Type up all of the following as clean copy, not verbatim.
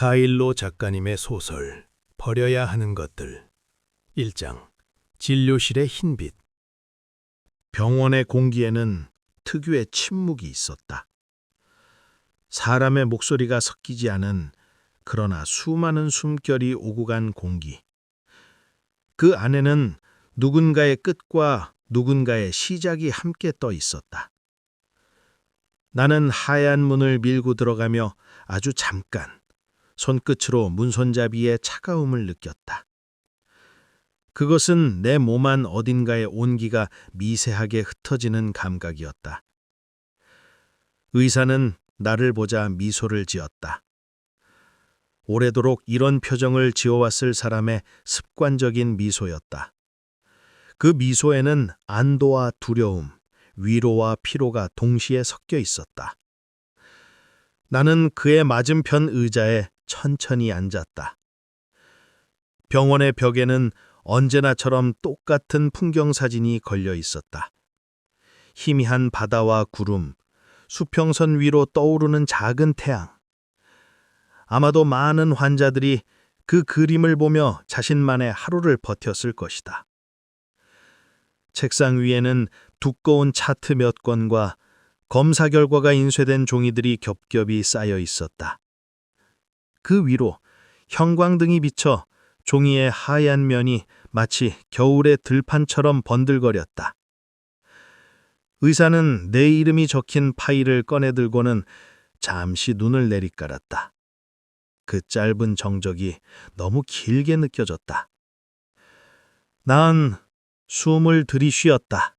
가일로 작가님의 소설 버려야 하는 것들 1장 진료실의 흰빛. 병원의 공기에는 특유의 침묵이 있었다. 사람의 목소리가 섞이지 않은 그러나 수많은 숨결이 오고 간 공기. 그 안에는 누군가의 끝과 누군가의 시작이 함께 떠 있었다. 나는 하얀 문을 밀고 들어가며 아주 잠깐 손끝으로 문손잡이의 차가움을 느꼈다. 그것은 내 몸 안 어딘가의 온기가 미세하게 흩어지는 감각이었다. 의사는 나를 보자 미소를 지었다. 오래도록 이런 표정을 지어왔을 사람의 습관적인 미소였다. 그 미소에는 안도와 두려움, 위로와 피로가 동시에 섞여 있었다. 나는 그의 맞은편 의자에 천천히 앉았다. 병원의 벽에는 언제나처럼 똑같은 풍경사진이 걸려 있었다. 희미한 바다와 구름, 수평선 위로 떠오르는 작은 태양. 아마도 많은 환자들이 그 그림을 보며 자신만의 하루를 버텼을 것이다. 책상 위에는 두꺼운 차트 몇 권과 검사 결과가 인쇄된 종이들이 겹겹이 쌓여 있었다. 그 위로 형광등이 비쳐 종이의 하얀 면이 마치 겨울의 들판처럼 번들거렸다. 의사는 내 이름이 적힌 파일을 꺼내들고는 잠시 눈을 내리깔았다. 그 짧은 정적이 너무 길게 느껴졌다. 난 숨을 들이쉬었다.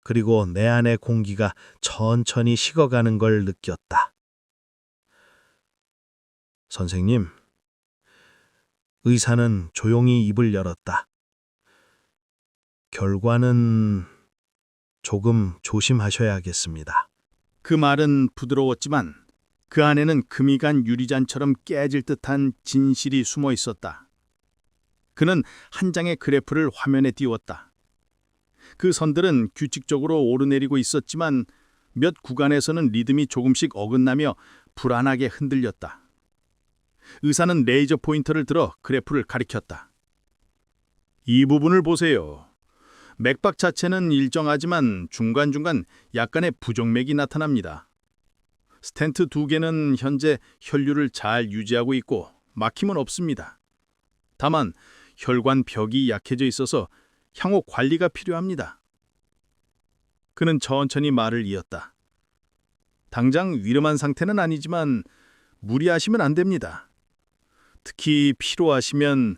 그리고 내 안의 공기가 천천히 식어가는 걸 느꼈다. 선생님, 의사는 조용히 입을 열었다. 결과는 조금 조심하셔야겠습니다. 그 말은 부드러웠지만 그 안에는 금이 간 유리잔처럼 깨질 듯한 진실이 숨어 있었다. 그는 한 장의 그래프를 화면에 띄웠다. 그 선들은 규칙적으로 오르내리고 있었지만 몇 구간에서는 리듬이 조금씩 어긋나며 불안하게 흔들렸다. 의사는 레이저 포인터를 들어 그래프를 가리켰다. 이 부분을 보세요. 맥박 자체는 일정하지만 중간중간 약간의 부정맥이 나타납니다. 스텐트 2개는 현재 혈류를 잘 유지하고 있고 막힘은 없습니다. 다만 혈관 벽이 약해져 있어서 향후 관리가 필요합니다. 그는 천천히 말을 이었다. 당장 위험한 상태는 아니지만 무리하시면 안 됩니다. 특히 피로하시면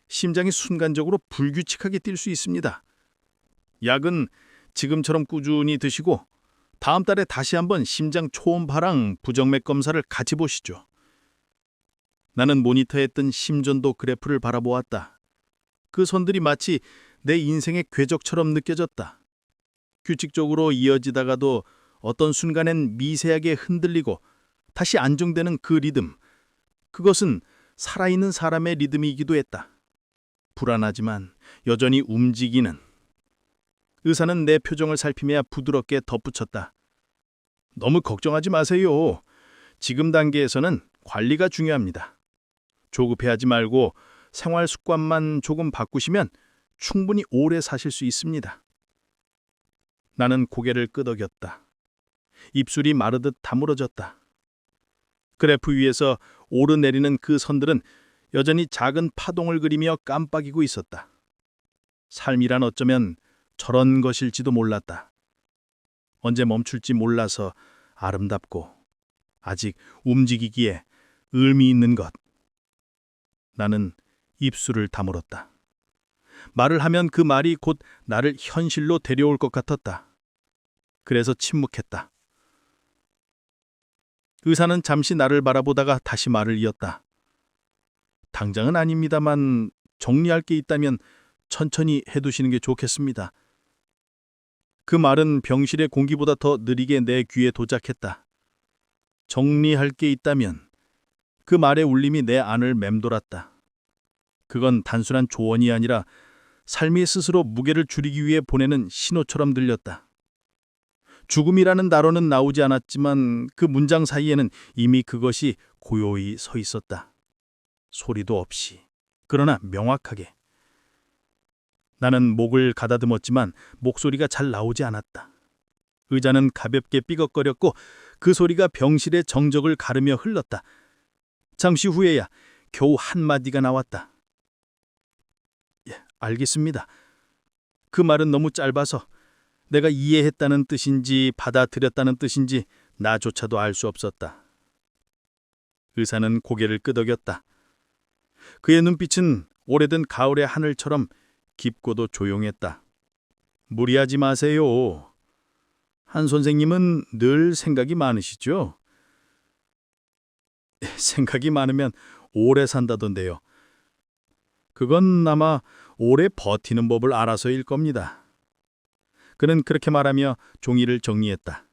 심장이 순간적으로 불규칙하게 뛸 수 있습니다. 약은 지금처럼 꾸준히 드시고 다음 달에 다시 한번 심장 초음파랑 부정맥 검사를 같이 보시죠. 나는 모니터에 뜬 심전도 그래프를 바라보았다. 그 선들이 마치 내 인생의 궤적처럼 느껴졌다. 규칙적으로 이어지다가도 어떤 순간엔 미세하게 흔들리고 다시 안정되는 그 리듬. 그것은 살아있는 사람의 리듬이기도 했다. 불안하지만 여전히 움직이는. 의사는 내 표정을 살피며 부드럽게 덧붙였다. 너무 걱정하지 마세요. 지금 단계에서는 관리가 중요합니다. 조급해하지 말고 생활 습관만 조금 바꾸시면 충분히 오래 사실 수 있습니다. 나는 고개를 끄덕였다. 입술이 마르듯 다물어졌다. 그래프 위에서 오르내리는 그 선들은 여전히 작은 파동을 그리며 깜빡이고 있었다. 삶이란 어쩌면 저런 것일지도 몰랐다. 언제 멈출지 몰라서 아름답고 아직 움직이기에 의미 있는 것. 나는 입술을 다물었다. 말을 하면 그 말이 곧 나를 현실로 데려올 것 같았다. 그래서 침묵했다. 의사는 잠시 나를 바라보다가 다시 말을 이었다. 당장은 아닙니다만 정리할 게 있다면 천천히 해두시는 게 좋겠습니다. 그 말은 병실의 공기보다 더 느리게 내 귀에 도착했다. 정리할 게 있다면 그 말의 울림이 내 안을 맴돌았다. 그건 단순한 조언이 아니라 삶이 스스로 무게를 줄이기 위해 보내는 신호처럼 들렸다. 죽음이라는 단어는 나오지 않았지만 그 문장 사이에는 이미 그것이 고요히 서 있었다. 소리도 없이, 그러나 명확하게. 나는 목을 가다듬었지만 목소리가 잘 나오지 않았다. 의자는 가볍게 삐걱거렸고 그 소리가 병실의 정적을 가르며 흘렀다. 잠시 후에야 겨우 한마디가 나왔다. 예, 알겠습니다. 그 말은 너무 짧아서 내가 이해했다는 뜻인지 받아들였다는 뜻인지 나조차도 알 수 없었다. 의사는 고개를 끄덕였다. 그의 눈빛은 오래된 가을의 하늘처럼 깊고도 조용했다. 무리하지 마세요. 한 선생님은 늘 생각이 많으시죠? 생각이 많으면 오래 산다던데요. 그건 아마 오래 버티는 법을 알아서일 겁니다. 그는 그렇게 말하며 종이를 정리했다.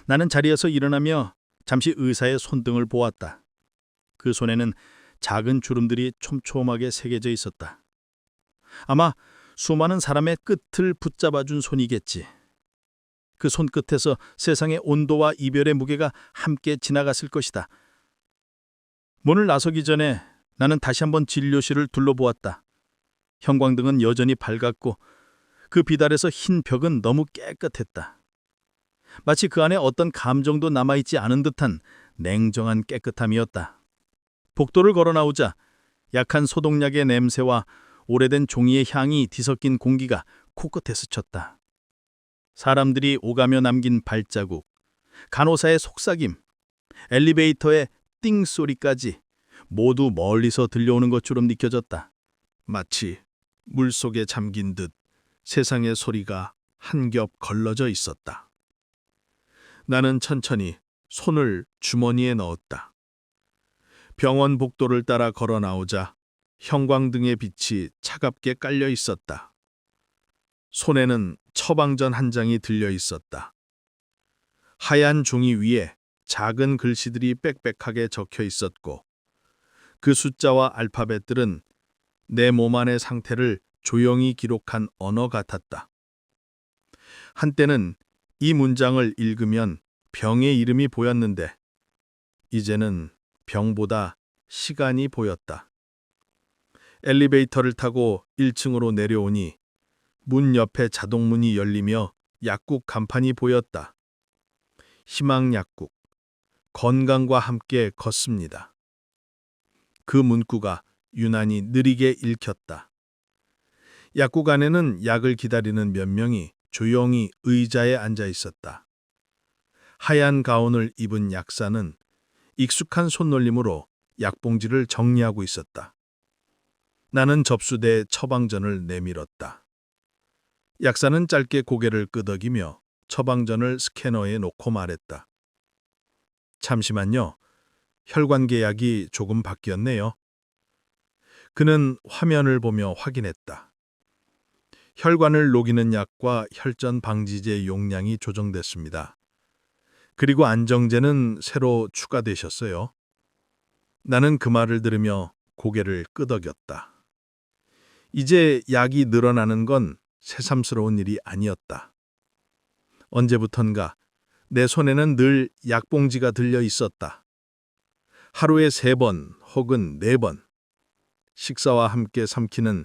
나는 자리에서 일어나며 잠시 의사의 손등을 보았다. 그 손에는 작은 주름들이 촘촘하게 새겨져 있었다. 아마 수많은 사람의 끝을 붙잡아준 손이겠지. 그 손끝에서 세상의 온도와 이별의 무게가 함께 지나갔을 것이다. 문을 나서기 전에 나는 다시 한번 진료실을 둘러보았다. 형광등은 여전히 밝았고 그 비달에서 흰 벽은 너무 깨끗했다. 마치 그 안에 어떤 감정도 남아있지 않은 듯한 냉정한 깨끗함이었다. 복도를 걸어 나오자 약한 소독약의 냄새와 오래된 종이의 향이 뒤섞인 공기가 코끝에 스쳤다. 사람들이 오가며 남긴 발자국, 간호사의 속삭임, 엘리베이터의 띵 소리까지 모두 멀리서 들려오는 것처럼 느껴졌다. 마치 물속에 잠긴 듯 세상의 소리가 한 겹 걸러져 있었다. 나는 천천히 손을 주머니에 넣었다. 병원 복도를 따라 걸어 나오자 형광등의 빛이 차갑게 깔려 있었다. 손에는 처방전 한 장이 들려 있었다. 하얀 종이 위에 작은 글씨들이 빽빽하게 적혀 있었고 그 숫자와 알파벳들은 내 몸 안의 상태를 조용히 기록한 언어 같았다. 한때는 이 문장을 읽으면 병의 이름이 보였는데 이제는 병보다 시간이 보였다. 엘리베이터를 타고 1층으로 내려오니 문 옆에 자동문이 열리며 약국 간판이 보였다. 희망약국, 건강과 함께 걷습니다. 그 문구가 유난히 느리게 읽혔다. 약국 안에는 약을 기다리는 몇 명이 조용히 의자에 앉아 있었다. 하얀 가운을 입은 약사는 익숙한 손놀림으로 약봉지를 정리하고 있었다. 나는 접수대에 처방전을 내밀었다. 약사는 짧게 고개를 끄덕이며 처방전을 스캐너에 놓고 말했다. 잠시만요. 혈관 계약이 조금 바뀌었네요. 그는 화면을 보며 확인했다. 혈관을 녹이는 약과 혈전 방지제 용량이 조정됐습니다. 그리고 안정제는 새로 추가되셨어요. 나는 그 말을 들으며 고개를 끄덕였다. 이제 약이 늘어나는 건 새삼스러운 일이 아니었다. 언제부턴가 내 손에는 늘 약봉지가 들려 있었다. 하루에 3번 혹은 4번. 식사와 함께 삼키는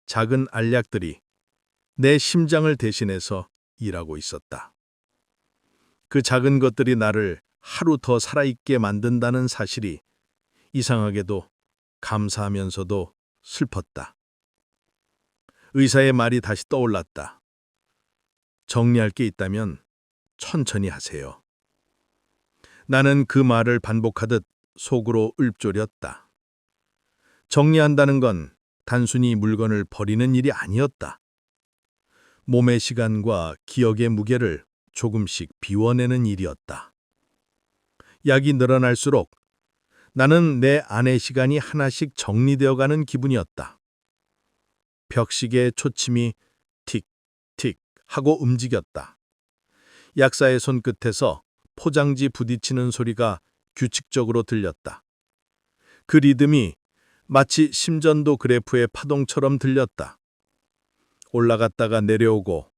작은 알약들이 내 심장을 대신해서 일하고 있었다. 그 작은 것들이 나를 하루 더 살아있게 만든다는 사실이 이상하게도 감사하면서도 슬펐다. 의사의 말이 다시 떠올랐다. 정리할 게 있다면 천천히 하세요. 나는 그 말을 반복하듯 속으로 읊조렸다. 정리한다는 건 단순히 물건을 버리는 일이 아니었다. 몸의 시간과 기억의 무게를 조금씩 비워내는 일이었다. 약이 늘어날수록 나는 내 안의 시간이 하나씩 정리되어가는 기분이었다. 벽시계의 초침이 틱틱 하고 움직였다. 약사의 손끝에서 포장지 부딪히는 소리가 규칙적으로 들렸다. 그 리듬이 마치 심전도 그래프의 파동처럼 들렸다. 올라갔다가 내려오고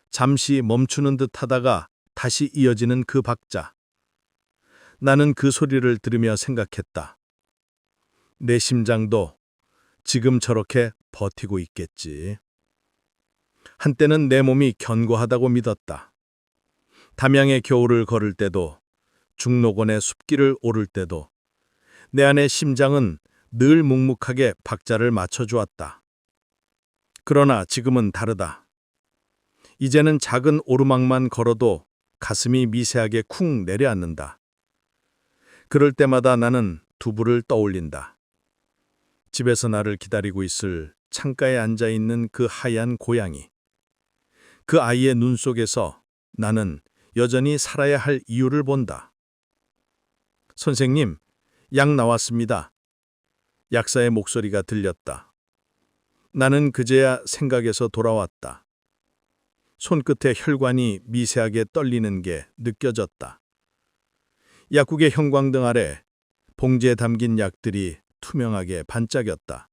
잠시 멈추는 듯 하다가 다시 이어지는 그 박자. 나는 그 소리를 들으며 생각했다. 내 심장도 지금 저렇게 버티고 있겠지. 한때는 내 몸이 견고하다고 믿었다. 담양의 겨울을 걸을 때도, 중록원의 숲길을 오를 때도 내 안의 심장은 늘 묵묵하게 박자를 맞춰주었다. 그러나 지금은 다르다. 이제는 작은 오르막만 걸어도 가슴이 미세하게 쿵 내려앉는다. 그럴 때마다 나는 두부를 떠올린다. 집에서 나를 기다리고 있을 창가에 앉아 있는 그 하얀 고양이. 그 아이의 눈 속에서 나는 여전히 살아야 할 이유를 본다. 선생님, 약 나왔습니다. 약사의 목소리가 들렸다. 나는 그제야 생각에서 돌아왔다. 손끝에 혈관이 미세하게 떨리는 게 느껴졌다. 약국의 형광등 아래 봉지에 담긴 약들이 투명하게 반짝였다.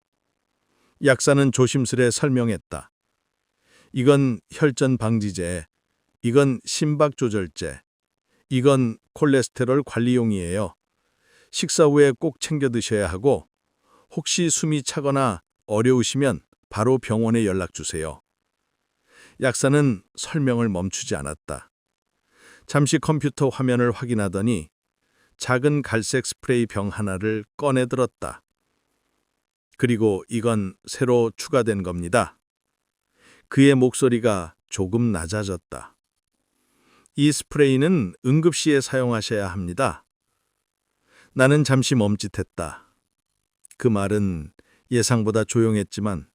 약사는 조심스레 설명했다. 이건 혈전 방지제, 이건 심박 조절제, 이건 콜레스테롤 관리용이에요. 식사 후에 꼭 챙겨 드셔야 하고 혹시 숨이 차거나 어려우시면 바로 병원에 연락 주세요. 약사는 설명을 멈추지 않았다. 잠시 컴퓨터 화면을 확인하더니 작은 갈색 스프레이 병 하나를 꺼내 들었다. 그리고 이건 새로 추가된 겁니다. 그의 목소리가 조금 낮아졌다. 이 스프레이는 응급시에 사용하셔야 합니다. 나는 잠시 멈칫했다. 그 말은 예상보다 조용했지만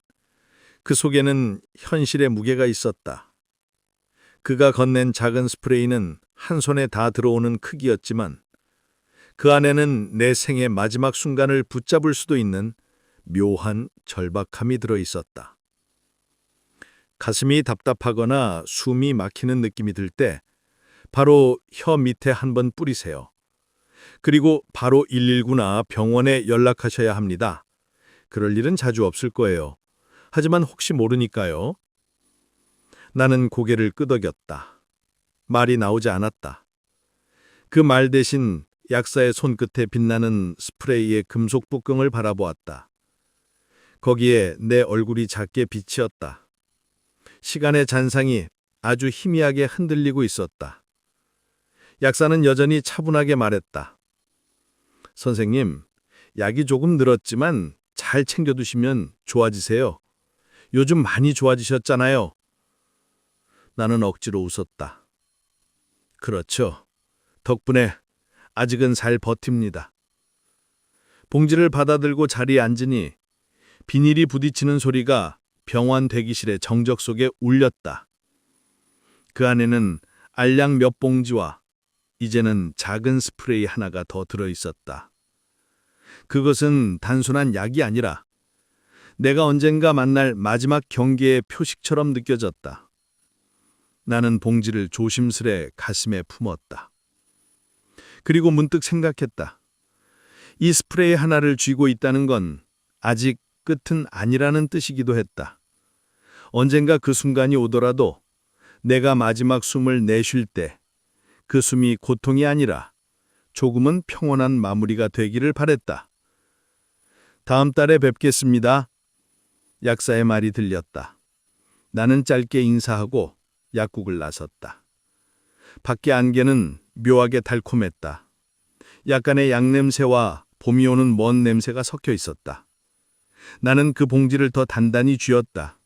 그 속에는 현실의 무게가 있었다. 그가 건넨 작은 스프레이는 한 손에 다 들어오는 크기였지만 그 안에는 내 생의 마지막 순간을 붙잡을 수도 있는 묘한 절박함이 들어 있었다. 가슴이 답답하거나 숨이 막히는 느낌이 들 때 바로 혀 밑에 한번 뿌리세요. 그리고 바로 119나 병원에 연락하셔야 합니다. 그럴 일은 자주 없을 거예요. 하지만 혹시 모르니까요. 나는 고개를 끄덕였다. 말이 나오지 않았다. 그 말 대신 약사의 손끝에 빛나는 스프레이의 금속 뚜껑을 바라보았다. 거기에 내 얼굴이 작게 비치었다. 시간의 잔상이 아주 희미하게 흔들리고 있었다. 약사는 여전히 차분하게 말했다. 선생님, 약이 조금 늘었지만 잘 챙겨두시면 좋아지세요. 요즘 많이 좋아지셨잖아요. 나는 억지로 웃었다. 그렇죠. 덕분에 아직은 잘 버팁니다. 봉지를 받아들고 자리에 앉으니 비닐이 부딪히는 소리가 병원 대기실의 정적 속에 울렸다. 그 안에는 알약 몇 봉지와 이제는 작은 스프레이 하나가 더 들어있었다. 그것은 단순한 약이 아니라 내가 언젠가 만날 마지막 경계의 표식처럼 느껴졌다. 나는 봉지를 조심스레 가슴에 품었다. 그리고 문득 생각했다. 이 스프레이 하나를 쥐고 있다는 건 아직 끝은 아니라는 뜻이기도 했다. 언젠가 그 순간이 오더라도 내가 마지막 숨을 내쉴 때 그 숨이 고통이 아니라 조금은 평온한 마무리가 되기를 바랬다. 다음 달에 뵙겠습니다. 약사의 말이 들렸다. 나는 짧게 인사하고 약국을 나섰다. 밖의 안개는 묘하게 달콤했다. 약간의 약냄새와 봄이 오는 먼 냄새가 섞여 있었다. 나는 그 봉지를 더 단단히 쥐었다.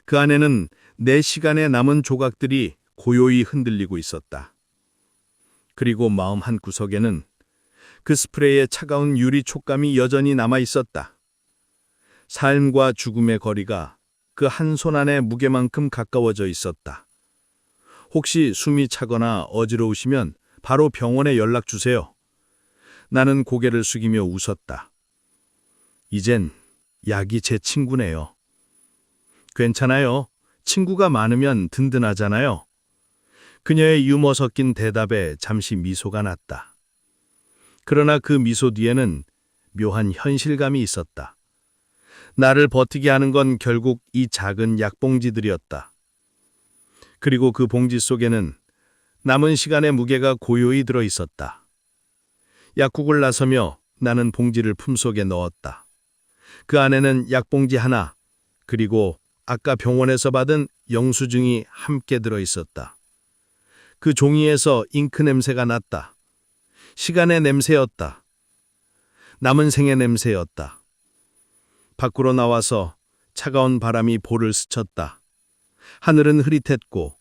그 안에는 내 시간에 남은 조각들이 고요히 흔들리고 있었다. 그리고 마음 한 구석에는 그 스프레이의 차가운 유리 촉감이 여전히 남아 있었다. 삶과 죽음의 거리가 그 한 손 안의 무게만큼 가까워져 있었다. 혹시 숨이 차거나 어지러우시면 바로 병원에 연락 주세요. 나는 고개를 숙이며 웃었다. 이젠 약이 제 친구네요. 괜찮아요. 친구가 많으면 든든하잖아요. 그녀의 유머 섞인 대답에 잠시 미소가 났다. 그러나 그 미소 뒤에는 묘한 현실감이 있었다. 나를 버티게 하는 건 결국 이 작은 약봉지들이었다. 그리고 그 봉지 속에는 남은 시간의 무게가 고요히 들어 있었다. 약국을 나서며 나는 봉지를 품속에 넣었다. 그 안에는 약봉지 하나, 그리고 아까 병원에서 받은 영수증이 함께 들어 있었다. 그 종이에서 잉크 냄새가 났다. 시간의 냄새였다. 남은 생의 냄새였다. 밖으로 나와서 차가운 바람이 볼을 스쳤다. 하늘은 흐릿했고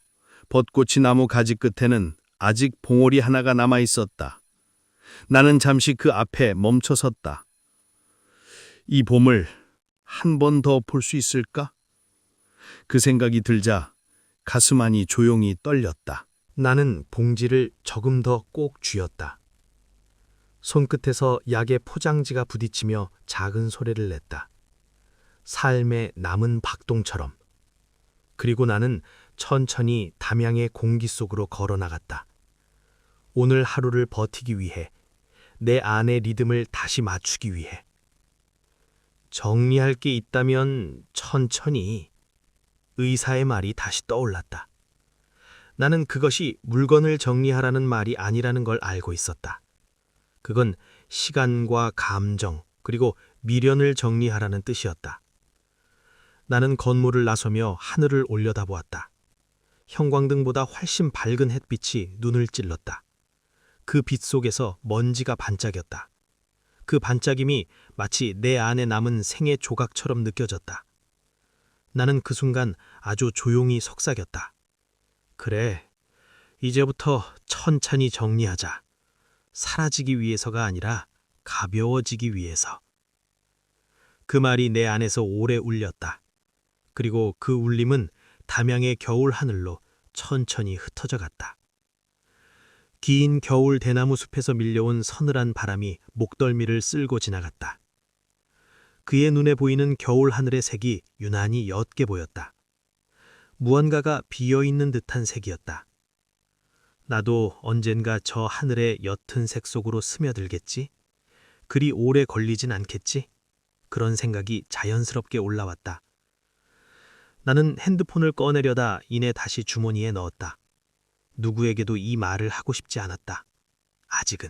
벚꽃이 나무 가지 끝에는 아직 봉오리 하나가 남아 있었다. 나는 잠시 그 앞에 멈춰 섰다. 이 봄을 한 번 더 볼 수 있을까? 그 생각이 들자 가슴 안이 조용히 떨렸다. 나는 봉지를 조금 더 꼭 쥐었다. 손끝에서 약의 포장지가 부딪히며 작은 소리를 냈다. 삶의 남은 박동처럼. 그리고 나는 천천히 담양의 공기 속으로 걸어 나갔다. 오늘 하루를 버티기 위해, 내 안의 리듬을 다시 맞추기 위해. 정리할 게 있다면 천천히. 의사의 말이 다시 떠올랐다. 나는 그것이 물건을 정리하라는 말이 아니라는 걸 알고 있었다. 그건 시간과 감정, 그리고 미련을 정리하라는 뜻이었다. 나는 건물을 나서며 하늘을 올려다보았다. 형광등보다 훨씬 밝은 햇빛이 눈을 찔렀다. 그 빛 속에서 먼지가 반짝였다. 그 반짝임이 마치 내 안에 남은 생의 조각처럼 느껴졌다. 나는 그 순간 아주 조용히 속삭였다. 그래, 이제부터 천천히 정리하자. 사라지기 위해서가 아니라 가벼워지기 위해서. 그 말이 내 안에서 오래 울렸다. 그리고 그 울림은 담양의 겨울 하늘로 천천히 흩어져 갔다. 긴 겨울 대나무 숲에서 밀려온 서늘한 바람이 목덜미를 쓸고 지나갔다. 그의 눈에 보이는 겨울 하늘의 색이 유난히 옅게 보였다. 무언가가 비어있는 듯한 색이었다. 나도 언젠가 저 하늘의 옅은 색 속으로 스며들겠지? 그리 오래 걸리진 않겠지? 그런 생각이 자연스럽게 올라왔다. 나는 핸드폰을 꺼내려다 이내 다시 주머니에 넣었다. 누구에게도 이 말을 하고 싶지 않았다. 아직은.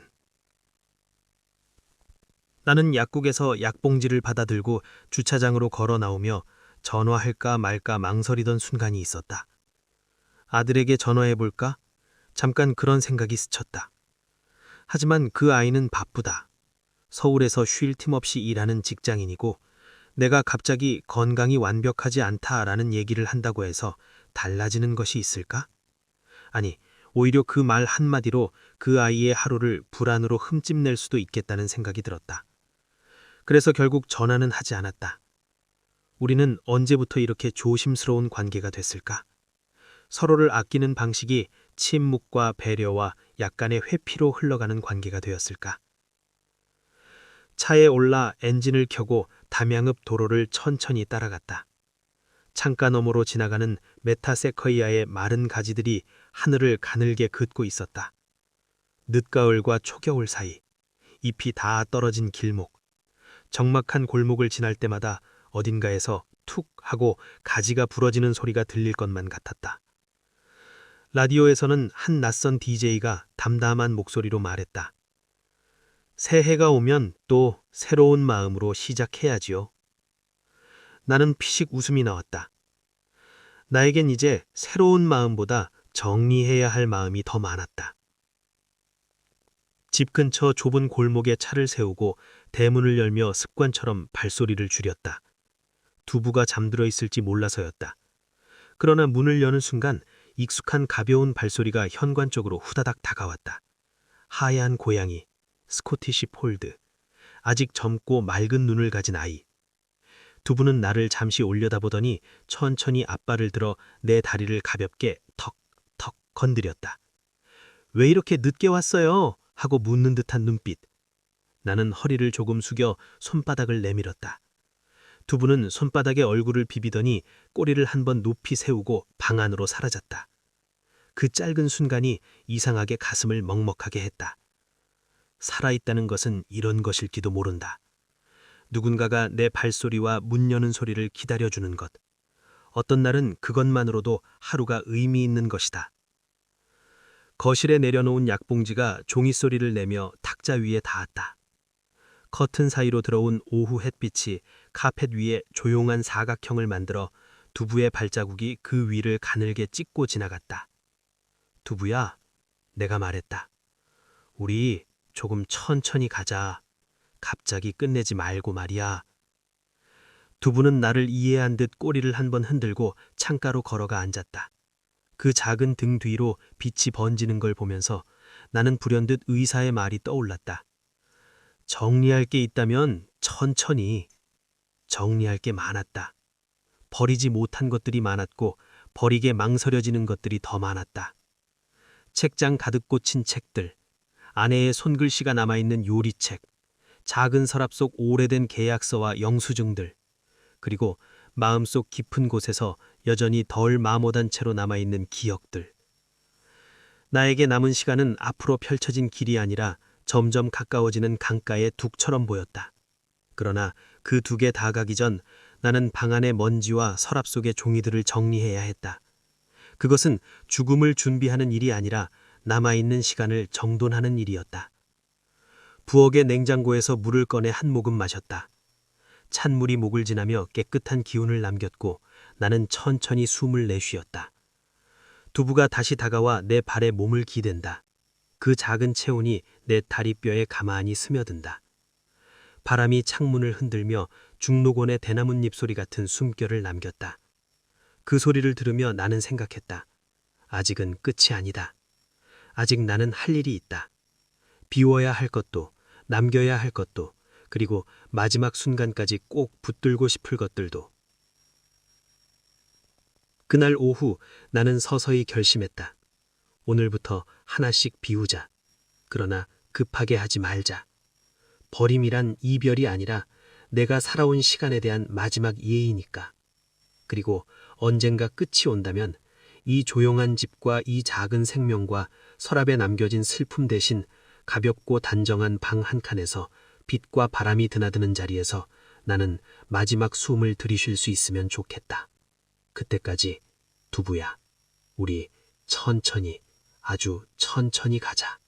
나는 약국에서 약봉지를 받아들고 주차장으로 걸어 나오며 전화할까 말까 망설이던 순간이 있었다. 아들에게 전화해볼까? 잠깐 그런 생각이 스쳤다. 하지만 그 아이는 바쁘다. 서울에서 쉴 틈 없이 일하는 직장인이고 내가 갑자기 건강이 완벽하지 않다라는 얘기를 한다고 해서 달라지는 것이 있을까? 아니, 오히려 그 말 한마디로 그 아이의 하루를 불안으로 흠집낼 수도 있겠다는 생각이 들었다. 그래서 결국 전화는 하지 않았다. 우리는 언제부터 이렇게 조심스러운 관계가 됐을까? 서로를 아끼는 방식이 침묵과 배려와 약간의 회피로 흘러가는 관계가 되었을까? 차에 올라 엔진을 켜고 담양읍 도로를 천천히 따라갔다. 창가 너머로 지나가는 메타세커이아의 마른 가지들이 하늘을 가늘게 긋고 있었다. 늦가을과 초겨울 사이, 잎이 다 떨어진 길목, 적막한 골목을 지날 때마다 어딘가에서 툭 하고 가지가 부러지는 소리가 들릴 것만 같았다. 라디오에서는 한 낯선 DJ가 담담한 목소리로 말했다. 새해가 오면 또 새로운 마음으로 시작해야지요. 나는 피식 웃음이 나왔다. 나에겐 이제 새로운 마음보다 정리해야 할 마음이 더 많았다. 집 근처 좁은 골목에 차를 세우고 대문을 열며 습관처럼 발소리를 줄였다. 두부가 잠들어 있을지 몰라서였다. 그러나 문을 여는 순간 익숙한 가벼운 발소리가 현관 쪽으로 후다닥 다가왔다. 하얀 고양이, 스코티시 폴드, 아직 젊고 맑은 눈을 가진 아이. 두부는 나를 잠시 올려다보더니 천천히 앞발을 들어 내 다리를 가볍게 턱턱 건드렸다. 왜 이렇게 늦게 왔어요? 하고 묻는 듯한 눈빛. 나는 허리를 조금 숙여 손바닥을 내밀었다. 두부는 손바닥에 얼굴을 비비더니 꼬리를 한번 높이 세우고 방 안으로 사라졌다. 그 짧은 순간이 이상하게 가슴을 먹먹하게 했다. 살아있다는 것은 이런 것일지도 모른다. 누군가가 내 발소리와 문 여는 소리를 기다려주는 것. 어떤 날은 그것만으로도 하루가 의미 있는 것이다. 거실에 내려놓은 약봉지가 종이 소리를 내며 탁자 위에 닿았다. 커튼 사이로 들어온 오후 햇빛이 카펫 위에 조용한 사각형을 만들어 두부의 발자국이 그 위를 가늘게 찍고 지나갔다. 두부야, 내가 말했다. 우리 조금 천천히 가자. 갑자기 끝내지 말고 말이야. 두부는 나를 이해한 듯 꼬리를 한번 흔들고 창가로 걸어가 앉았다. 그 작은 등 뒤로 빛이 번지는 걸 보면서 나는 불현듯 의사의 말이 떠올랐다. 정리할 게 있다면 천천히. 정리할 게 많았다. 버리지 못한 것들이 많았고 버리게 망설여지는 것들이 더 많았다. 책장 가득 꽂힌 책들, 아내의 손글씨가 남아있는 요리책, 작은 서랍 속 오래된 계약서와 영수증들, 그리고 마음속 깊은 곳에서 여전히 덜 마모단 채로 남아있는 기억들. 나에게 남은 시간은 앞으로 펼쳐진 길이 아니라 점점 가까워지는 강가의 둑처럼 보였다. 그러나 그 둑에 다가기 전 나는 방 안의 먼지와 서랍 속의 종이들을 정리해야 했다. 그것은 죽음을 준비하는 일이 아니라 남아있는 시간을 정돈하는 일이었다. 부엌의 냉장고에서 물을 꺼내 한 모금 마셨다. 찬물이 목을 지나며 깨끗한 기운을 남겼고 나는 천천히 숨을 내쉬었다. 두부가 다시 다가와 내 발에 몸을 기댄다. 그 작은 체온이 내 다리뼈에 가만히 스며든다. 바람이 창문을 흔들며 중록원의 대나뭇잎 소리 같은 숨결을 남겼다. 그 소리를 들으며 나는 생각했다. 아직은 끝이 아니다. 아직 나는 할 일이 있다. 비워야 할 것도, 남겨야 할 것도, 그리고 마지막 순간까지 꼭 붙들고 싶을 것들도. 그날 오후 나는 서서히 결심했다. 오늘부터 하나씩 비우자. 그러나 급하게 하지 말자. 버림이란 이별이 아니라 내가 살아온 시간에 대한 마지막 예의니까. 그리고 언젠가 끝이 온다면 이 조용한 집과 이 작은 생명과 서랍에 남겨진 슬픔 대신 가볍고 단정한 방 한 칸에서 빛과 바람이 드나드는 자리에서 나는 마지막 숨을 들이쉴 수 있으면 좋겠다. 그때까지 두부야, 우리 천천히, 아주 천천히 가자.